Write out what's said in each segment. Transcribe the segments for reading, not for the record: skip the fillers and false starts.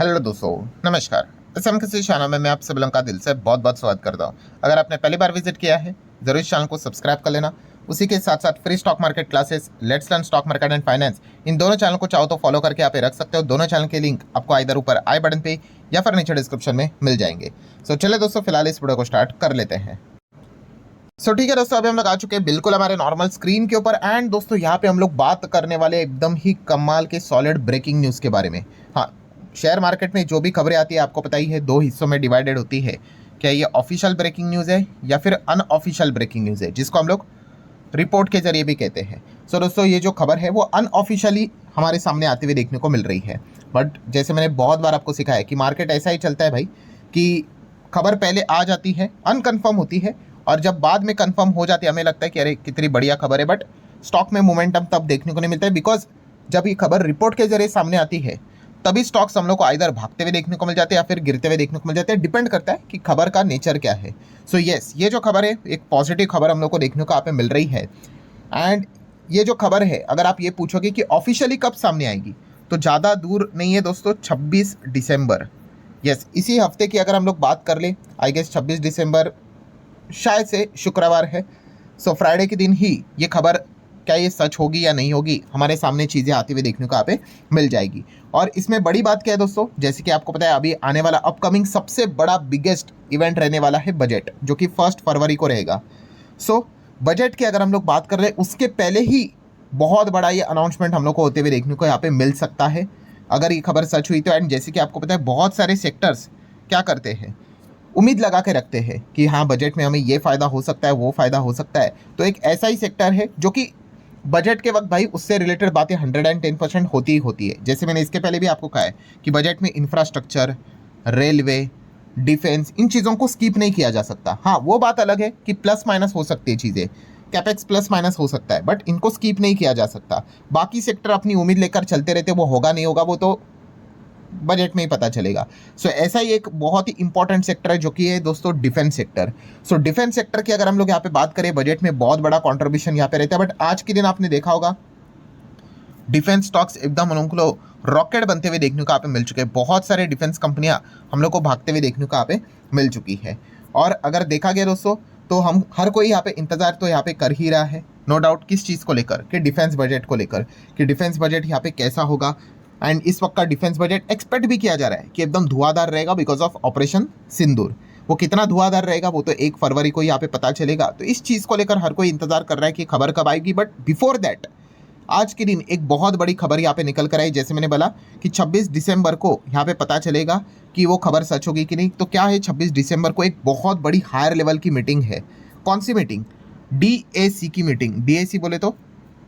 Hello दोस्तों, नमस्कार। इस हम किसी चैनल में मैं आप सब लोगों का दिल से बहुत बहुत स्वागत करता हूँ। अगर आपने पहली बार विजिट किया है जरूर इस चैनल को सब्सक्राइब कर लेना। उसी के साथ साथ free stock market classes, let's learn stock market and finance, इन दोनों चैनल को चाहो तो फॉलो करके आप रख सकते हो। दोनों चैनल के लिंक आपको इधर ऊपर आई बटन पे या फिर नीचे डिस्क्रिप्शन में मिल जाएंगे। सो चले दोस्तों, फिलहाल इस वीडियो को स्टार्ट कर लेते हैं। ठीक है दोस्तों, अभी हम लोग आ चुके हैं बिल्कुल हमारे नॉर्मल स्क्रीन के ऊपर। एंड दोस्तों यहाँ पे हम लोग बात करने वाले एकदम ही कमाल के सॉलिड ब्रेकिंग न्यूज़ के बारे में। हाँ, शेयर मार्केट में जो भी खबरें आती है आपको पता ही है, दो हिस्सों में डिवाइडेड होती है। क्या ये ऑफिशियल ब्रेकिंग न्यूज़ है या फिर अनऑफिशियल ब्रेकिंग न्यूज़ है, जिसको हम लोग रिपोर्ट के जरिए भी कहते हैं। सो दोस्तों, ये जो खबर है वो अनऑफिशियली हमारे सामने आते हुए देखने को मिल रही है। बट जैसे मैंने बहुत बार आपको सिखाया है कि मार्केट ऐसा ही चलता है भाई, कि खबर पहले आ जाती है, अनकन्फर्म होती है, और जब बाद में कंफर्म हो जाती है हमें लगता है कि अरे कितनी बढ़िया खबर है। बट स्टॉक में मोमेंटम तब देखने को नहीं मिलता है, बिकॉज जब ये खबर रिपोर्ट के जरिए सामने आती है तभी स्टॉक्स हम लोग को आइदर भागते हुए देखने को मिल जाते हैं या फिर गिरते हुए देखने को मिल जाते हैं। डिपेंड करता है कि खबर का नेचर क्या है। सो यस, ये जो खबर है एक पॉजिटिव खबर हम लोग को देखने को यहाँ पे मिल रही है। एंड ये जो खबर है, अगर आप ये पूछोगे कि ऑफिशियली कब सामने आएगी, तो ज़्यादा दूर नहीं है दोस्तों, 26 दिसंबर। यस, इसी हफ्ते की अगर हम लोग बात कर ले, आई गेस 26 दिसंबर शायद से शुक्रवार है। सो फ्राइडे के दिन ही ये खबर, क्या ये सच होगी या नहीं होगी, हमारे सामने चीज़ें आती हुई देखने को यहाँ पे मिल जाएगी। और इसमें बड़ी बात क्या है दोस्तों, जैसे कि आपको पता है अभी आने वाला अपकमिंग सबसे बड़ा बिगेस्ट इवेंट रहने वाला है बजट, जो कि 1 फरवरी को रहेगा। सो बजट की अगर हम लोग बात कर रहे हैं, उसके पहले ही बहुत बड़ा ये अनाउंसमेंट हम लोग को होते हुए देखने को यहाँ पे मिल सकता है, अगर ये खबर सच हुई तो। एंड जैसे कि आपको पता है बहुत सारे सेक्टर्स क्या करते हैं, उम्मीद लगा के रखते हैं कि हाँ बजट में हमें ये फ़ायदा हो सकता है, वो फ़ायदा हो सकता है। तो एक ऐसा ही सेक्टर है जो कि बजट के वक्त भाई उससे रिलेटेड बातें 110% होती ही होती है। जैसे मैंने इसके पहले भी आपको कहा है कि बजट में इंफ्रास्ट्रक्चर, रेलवे, डिफेंस, इन चीज़ों को स्किप नहीं किया जा सकता। हाँ, वो बात अलग है कि प्लस माइनस हो सकती है चीज़ें, कैपेक्स प्लस माइनस हो सकता है, बट इनको स्किप नहीं किया जा सकता। बाकी सेक्टर अपनी उम्मीद लेकर चलते रहते, वो होगा नहीं होगा वो तो बजट में ही पता चलेगा। सो ऐसा ही एक बहुत ही इंपॉर्टेंट सेक्टर है जो कि है दोस्तों defence sector. So defence sector की अगर हम लोग यहाँ पे बात करें, बजट में बहुत बड़ा कंट्रीब्यूशन यहाँ पे रहता है। बट आज के दिन आपने देखा होगा डिफेंस स्टॉक्स एकदम हम लोग को रॉकेट बनते हुए देखने को यहाँ पे मिल चुके हैं। बहुत सारे डिफेंस कंपनियां हम लोग को भागते हुए देखने को यहाँ पे मिल चुकी है। और अगर देखा गया दोस्तों, तो हम हर कोई यहाँ पे इंतजार तो यहाँ पे कर ही रहा है, नो डाउट। किस चीज़ को लेकर, कि डिफेंस बजट को लेकर, कि डिफेंस बजट यहाँ पे कैसा होगा। एंड इस वक्त का डिफेंस बजट एक्सपेक्ट भी किया जा रहा है कि एकदम धुआंधार रहेगा बिकॉज ऑफ ऑपरेशन सिंदूर। वो कितना धुआंधार रहेगा वो तो 1 फरवरी को यहाँ पे पता चलेगा। तो इस चीज़ को लेकर हर कोई इंतजार कर रहा है कि खबर कब आएगी। बट बिफोर दैट आज के दिन एक बहुत बड़ी खबर यहाँ पे निकल कर आई। जैसे मैंने बोला कि 26 दिसंबर को यहाँ पे पता चलेगा कि वो खबर सच होगी कि नहीं। तो क्या है, 26 दिसंबर को एक बहुत बड़ी हायर लेवल की मीटिंग है। कौन सी मीटिंग? DAC की मीटिंग। DAC बोले तो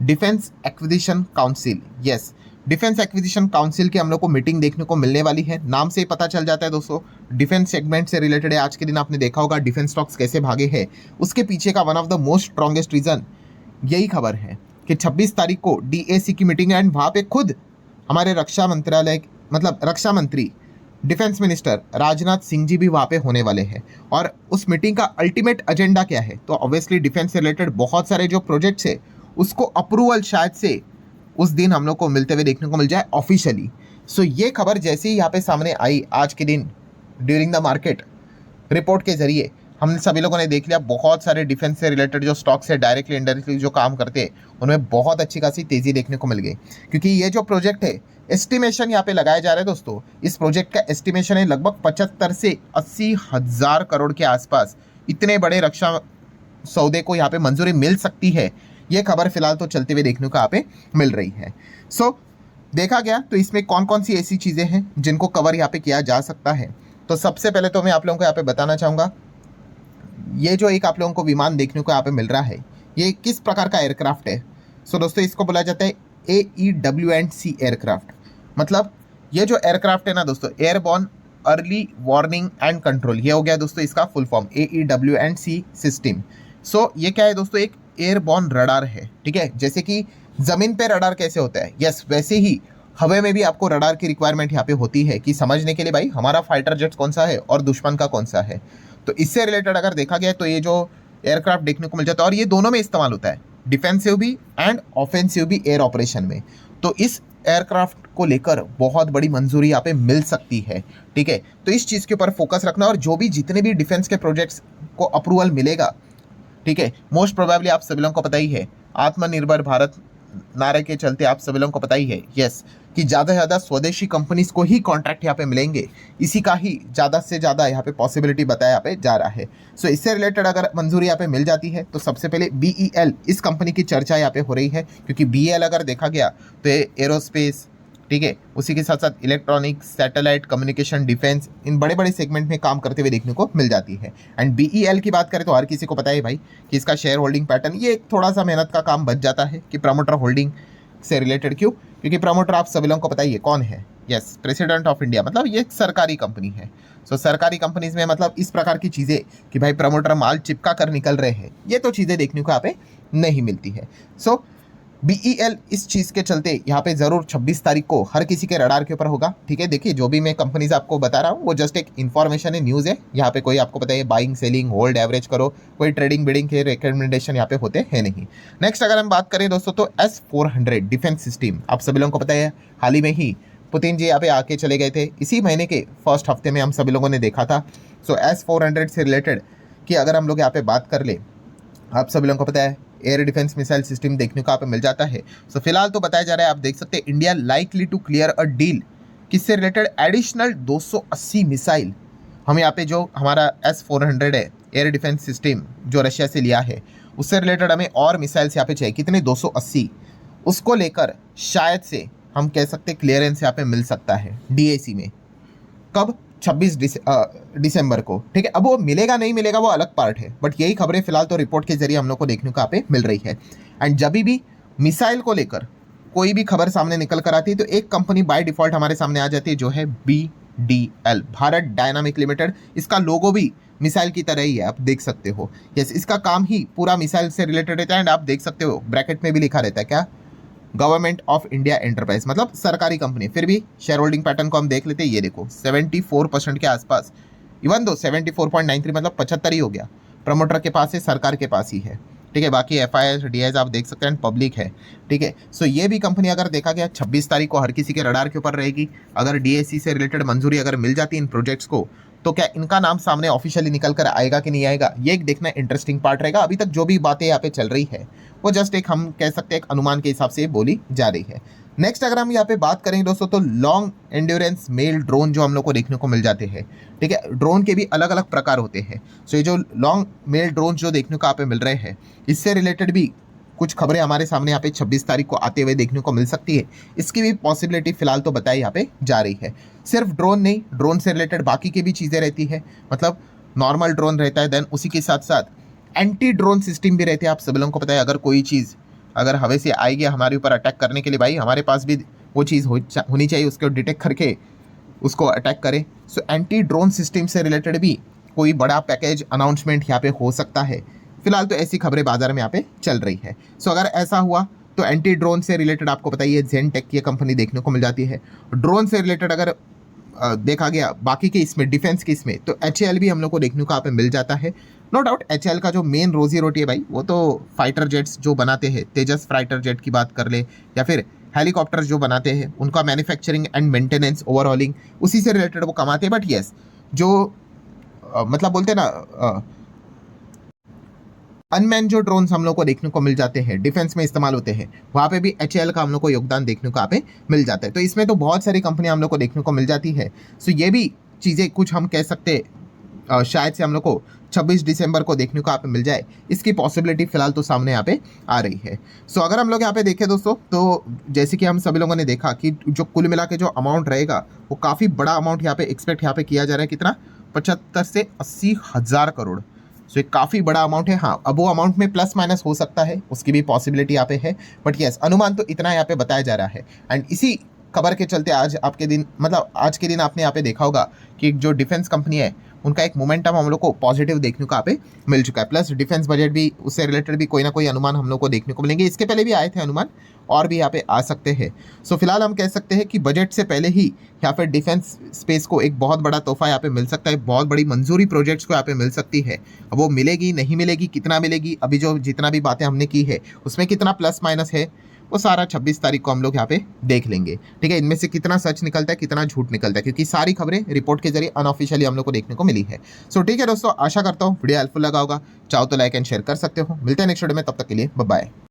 defence acquisition council. Yes, defence acquisition council की हम लोग को मीटिंग देखने को मिलने वाली है। नाम से ही पता चल जाता है दोस्तों, डिफेंस सेगमेंट से रिलेटेड है। आज के दिन आपने देखा होगा डिफेंस स्टॉक्स कैसे भागे हैं, उसके पीछे का one of the most strongest reason यही खबर है कि 26 तारीख को DAC की मीटिंग है। एंड वहाँ पे खुद हमारे रक्षा मंत्रालय, मतलब रक्षा मंत्री, डिफेंस मिनिस्टर राजनाथ सिंह जी भी वहाँ पे होने वाले हैं। और उस मीटिंग का अल्टीमेट एजेंडा क्या है, तो ऑब्वियसली डिफेंस से रिलेटेड बहुत सारे जो प्रोजेक्ट्स है उसको अप्रूवल शायद से उस दिन हम लोग को मिलते हुए देखने को मिल जाए ऑफिशियली। सो ये खबर जैसे ही यहाँ पे सामने आई आज के दिन ड्यूरिंग द मार्केट रिपोर्ट के जरिए, हम सभी लोगों ने देख लिया बहुत सारे डिफेंस से रिलेटेड जो स्टॉक्स है, डायरेक्टली इनडायरेक्टली जो काम करते हैं, उनमें बहुत अच्छी खासी तेज़ी देखने को मिल गई। क्योंकि ये जो प्रोजेक्ट है, एस्टिमेशन यहाँ पे लगाया जा रहा है दोस्तों, इस प्रोजेक्ट का एस्टिमेशन है लगभग 75 से 80 हज़ार करोड़ के आसपास। इतने बड़े रक्षा सौदे को यहाँ पे मंजूरी मिल सकती है, ये खबर फिलहाल तो चलते हुए देखने को यहाँ पे मिल रही है। सो देखा गया तो इसमें कौन कौन सी ऐसी चीज़ें हैं जिनको कवर यहाँ पे किया जा सकता है। तो सबसे पहले तो मैं आप लोगों को यहाँ पे बताना चाहूँगा, ये जो एक आप लोगों को विमान देखने को यहाँ पे मिल रहा है, ये किस प्रकार का एयरक्राफ्ट है। सो दोस्तों, इसको बोला जाता है AEW&C एयरक्राफ्ट। मतलब ये जो एयरक्राफ्ट है ना दोस्तों, airborne early warning and control, ये हो गया दोस्तों इसका फुल फॉर्म, AEW&C सिस्टम। सो ये क्या है दोस्तों, एक एयरबॉर्न रडार है। ठीक है, जैसे कि ज़मीन पे रडार कैसे होता है, यस वैसे ही हवा में भी आपको रडार की रिक्वायरमेंट यहाँ पे होती है कि समझने के लिए भाई हमारा फाइटर जेट कौन सा है और दुश्मन का कौन सा है। तो इससे रिलेटेड अगर देखा गया तो ये जो एयरक्राफ्ट देखने को मिल जाता है, और ये दोनों में इस्तेमाल होता है, डिफेंसिव भी एंड ऑफेंसिव भी एयर ऑपरेशन में। तो इस एयरक्राफ्ट को लेकर बहुत बड़ी मंजूरी यहाँ पे मिल सकती है। ठीक है, तो इस चीज़ के ऊपर फोकस रखना, और जो भी जितने भी डिफेंस के प्रोजेक्ट्स को अप्रूवल मिलेगा, ठीक है, मोस्ट प्रोबेबली आप सभी लोगों को पता ही है, आत्मनिर्भर भारत नारे के चलते आप सभी लोगों को पता ही है, यस, कि ज़्यादा से ज़्यादा स्वदेशी कंपनीज को ही कॉन्ट्रैक्ट यहाँ पे मिलेंगे। इसी का ही ज़्यादा से ज़्यादा यहाँ पे पॉसिबिलिटी बताया यहाँ पे जा रहा है। सो इससे रिलेटेड अगर मंजूरी यहाँ पे मिल जाती है तो सबसे पहले BEL इस कंपनी की चर्चा यहाँ पे हो रही है, क्योंकि BEL अगर देखा गया तो एरोस्पेस, ठीक है, उसी के साथ साथ इलेक्ट्रॉनिक्स, सैटेलाइट कम्युनिकेशन, डिफेंस, इन बड़े बड़े सेगमेंट में काम करते हुए देखने को मिल जाती है। एंड BEL की बात करें तो हर किसी को पता है भाई कि इसका शेयर होल्डिंग पैटर्न, ये एक थोड़ा सा मेहनत का काम बच जाता है कि प्रमोटर होल्डिंग से रिलेटेड। क्यों? क्योंकि प्रमोटर आप सभी लोगों को पता ही है कौन है, यस, प्रेसिडेंट ऑफ इंडिया, मतलब ये एक सरकारी कंपनी है। सो सरकारी कंपनीज में मतलब इस प्रकार की चीज़ें कि भाई प्रमोटर माल चिपका कर निकल रहे हैं, ये तो चीज़ें देखने को यहाँ पे नहीं मिलती है। सो BEL इस चीज़ के चलते यहाँ पे ज़रूर 26 तारीख को हर किसी के रडार के ऊपर होगा। ठीक है, देखिए जो भी मैं कंपनीज आपको बता रहा हूँ वो जस्ट एक इन्फॉर्मेशन है, न्यूज़ है। यहाँ पे कोई आपको पता है बाइंग सेलिंग होल्ड एवरेज करो, कोई ट्रेडिंग बिडिंग के रिकमेंडेशन यहाँ पे होते हैं नहीं। नेक्स्ट अगर हम बात करें दोस्तों तो S-400 डिफेंस सिस्टम, आप सभी लोगों को पता है हाल ही में ही पुतिन जी यहाँ पे आके चले गए थे, इसी महीने के फर्स्ट हफ्ते में हम सभी लोगों ने देखा था। सो S-400 से रिलेटेड कि अगर हम लोग यहाँ पे बात कर ले, आप सभी लोगों को पता है एयर डिफेंस मिसाइल सिस्टम देखने को आप मिल जाता है। सो फिलहाल तो बताया जा रहा है, आप देख सकते हैं India likely to clear a deal, किससे रिलेटेड, एडिशनल 280 मिसाइल हम यहाँ पे जो हमारा S-400 है एयर डिफेंस सिस्टम जो रशिया से लिया है, उससे रिलेटेड हमें और मिसाइल्स यहाँ पे चाहिए, कितने, 280, उसको लेकर शायद से हम कह सकते क्लियरेंस यहाँ पे मिल सकता है DAC में। कब? 26 दिसंबर को। ठीक है, अब वो मिलेगा नहीं मिलेगा वो अलग पार्ट है, बट यही खबरें फिलहाल तो रिपोर्ट के जरिए हम लोग को देखने को यहाँ पे मिल रही है। एंड जब भी मिसाइल को लेकर कोई भी खबर सामने निकल कर आती है तो एक कंपनी बाय डिफॉल्ट हमारे सामने आ जाती है, जो है BDL, भारत डायनामिक लिमिटेड। इसका लोगो भी मिसाइल की तरह ही है, आप देख सकते हो। यस, इसका काम ही पूरा मिसाइल से रिलेटेड रहता है। एंड आप देख सकते हो ब्रैकेट में भी लिखा रहता है क्या, गवर्नमेंट ऑफ इंडिया एंटरप्राइज, मतलब सरकारी कंपनी। फिर भी शेयर होल्डिंग पैटर्न को हम देख लेते हैं, ये देखो 74% के आसपास, इवन दो 74.93 मतलब 75 ही हो गया, प्रमोटर के पास है, सरकार के पास ही है। ठीक है, बाकी FIS DIS आप देख सकते हैं, पब्लिक है। ठीक है, सो ये भी कंपनी अगर देखा गया 26 तारीख को हर किसी के रडार के ऊपर रहेगी। अगर DAC से रिलेटेड मंजूरी अगर मिल जाती है इन प्रोजेक्ट्स को, तो क्या इनका नाम सामने ऑफिशियली निकल कर आएगा कि नहीं आएगा, ये एक देखना इंटरेस्टिंग पार्ट रहेगा। अभी तक जो भी बातें यहाँ पे चल रही है वो जस्ट एक हम कह सकते हैं एक अनुमान के हिसाब से बोली जा रही है। नेक्स्ट अगर हम यहाँ पे बात करें दोस्तों तो लॉन्ग एंड्योरेंस मेल ड्रोन जो हम लोग को देखने को मिल जाते हैं। ठीक है, ड्रोन के भी अलग अलग प्रकार होते हैं। सो ये जो लॉन्ग मेल ड्रोन जो देखने को यहाँ पे मिल रहे हैं, इससे रिलेटेड भी कुछ खबरें हमारे सामने यहाँ पे 26 तारीख को आते हुए देखने को मिल सकती है। इसकी भी पॉसिबिलिटी फिलहाल तो बताई यहाँ पे जा रही है। सिर्फ ड्रोन नहीं, ड्रोन से रिलेटेड बाकी की भी चीज़ें रहती है, मतलब नॉर्मल ड्रोन रहता है, देन उसी के साथ साथ एंटी ड्रोन सिस्टम भी रहते हैं। आप सभी लोगों को पता है अगर कोई चीज़ अगर हवा से आएगी हमारे ऊपर अटैक करने के लिए, भाई हमारे पास भी वो चीज़ होनी चाहिए, उसको डिटेक्ट करके उसको अटैक करे। सो एंटी ड्रोन सिस्टम से रिलेटेड भी कोई बड़ा पैकेज अनाउंसमेंट यहाँ पे हो सकता है। फिलहाल तो ऐसी खबरें बाजार में यहाँ पे चल रही है। सो अगर ऐसा हुआ तो एंटी ड्रोन से रिलेटेड आपको पता ही है जेनटेक की कंपनी देखने को मिल जाती है। ड्रोन से रिलेटेड अगर देखा गया बाकी के इसमें डिफेंस के इसमें तो HAL भी हम लोग को देखने को यहाँ पे मिल जाता है। नो डाउट HAL का जो मेन रोजी रोटी है भाई वो तो फाइटर जेट्स जो बनाते हैं, तेजस फाइटर जेट की बात कर ले या फिर हेलीकॉप्टर्स जो बनाते हैं उनका मैन्युफैक्चरिंग एंड मेंटेनेंस ओवरऑलिंग उसी से रिलेटेड वो कमाते हैं। बट येस, जो मतलब बोलते हैं ना अनमैन जो ड्रोन्स हम लोग को देखने को मिल जाते हैं डिफेंस में इस्तेमाल होते हैं, वहाँ पे भी HAL का हम लोग को योगदान देखने को यहाँ पे मिल जाता है। तो इसमें तो बहुत सारी कंपनियां हम लोग को देखने को मिल जाती है। सो ये भी चीज़ें कुछ हम कह सकते शायद से हम लोग को 26 दिसंबर को देखने को यहाँ पे मिल जाए, इसकी पॉसिबिलिटी फिलहाल तो सामने यहाँ पे आ रही है। सो अगर हम लोग यहाँ पे देखें दोस्तों तो जैसे कि हम सभी लोगों ने देखा कि जो कुल मिला के जो अमाउंट रहेगा वो काफ़ी बड़ा अमाउंट यहाँ पे एक्सपेक्ट यहाँ पे किया जा रहा है, कितना, 75 से 80 हज़ार करोड़। सो एक काफ़ी बड़ा अमाउंट है। हाँ, अब वो अमाउंट में प्लस माइनस हो सकता है, उसकी भी पॉसिबिलिटी यहाँ पे है, बट यस अनुमान तो इतना यहाँ पे बताया जा रहा है। एंड इसी खबर के चलते आज आपके दिन मतलब आज के दिन आपने यहाँ पे देखा होगा कि जो डिफेंस कंपनी है उनका एक मोमेंटम हम लोग को पॉजिटिव देखने को यहाँ पे मिल चुका है। प्लस डिफेंस बजट भी उससे रिलेटेड भी कोई ना कोई अनुमान हम लोग को देखने को मिलेंगे। इसके पहले भी आए थे अनुमान और भी यहाँ पे आ सकते हैं। सो फिलहाल हम कह सकते हैं कि बजट से पहले ही यहाँ पे डिफेंस स्पेस को एक बहुत बड़ा तोहफा यहाँ पे मिल सकता है, बहुत बड़ी मंजूरी प्रोजेक्ट्स को यहाँ पे मिल सकती है। अब वो मिलेगी नहीं मिलेगी, कितना मिलेगी, अभी जो जितना भी बातें हमने की है उसमें कितना प्लस माइनस है वो सारा 26 तारीख को हम लोग यहाँ पे देख लेंगे। ठीक है, इनमें से कितना सच निकलता है कितना झूठ निकलता है, क्योंकि सारी खबरें रिपोर्ट के जरिए अनऑफिशियली हम लोग को देखने को मिली है। सो ठीक है दोस्तों, आशा करता हूँ वीडियो हेल्पफुल लगा होगा। चाहो तो लाइक एंड शेयर कर सकते हो। मिलते हैं नेक्स्ट वीडियो में, तब तक के लिए बाय बाय।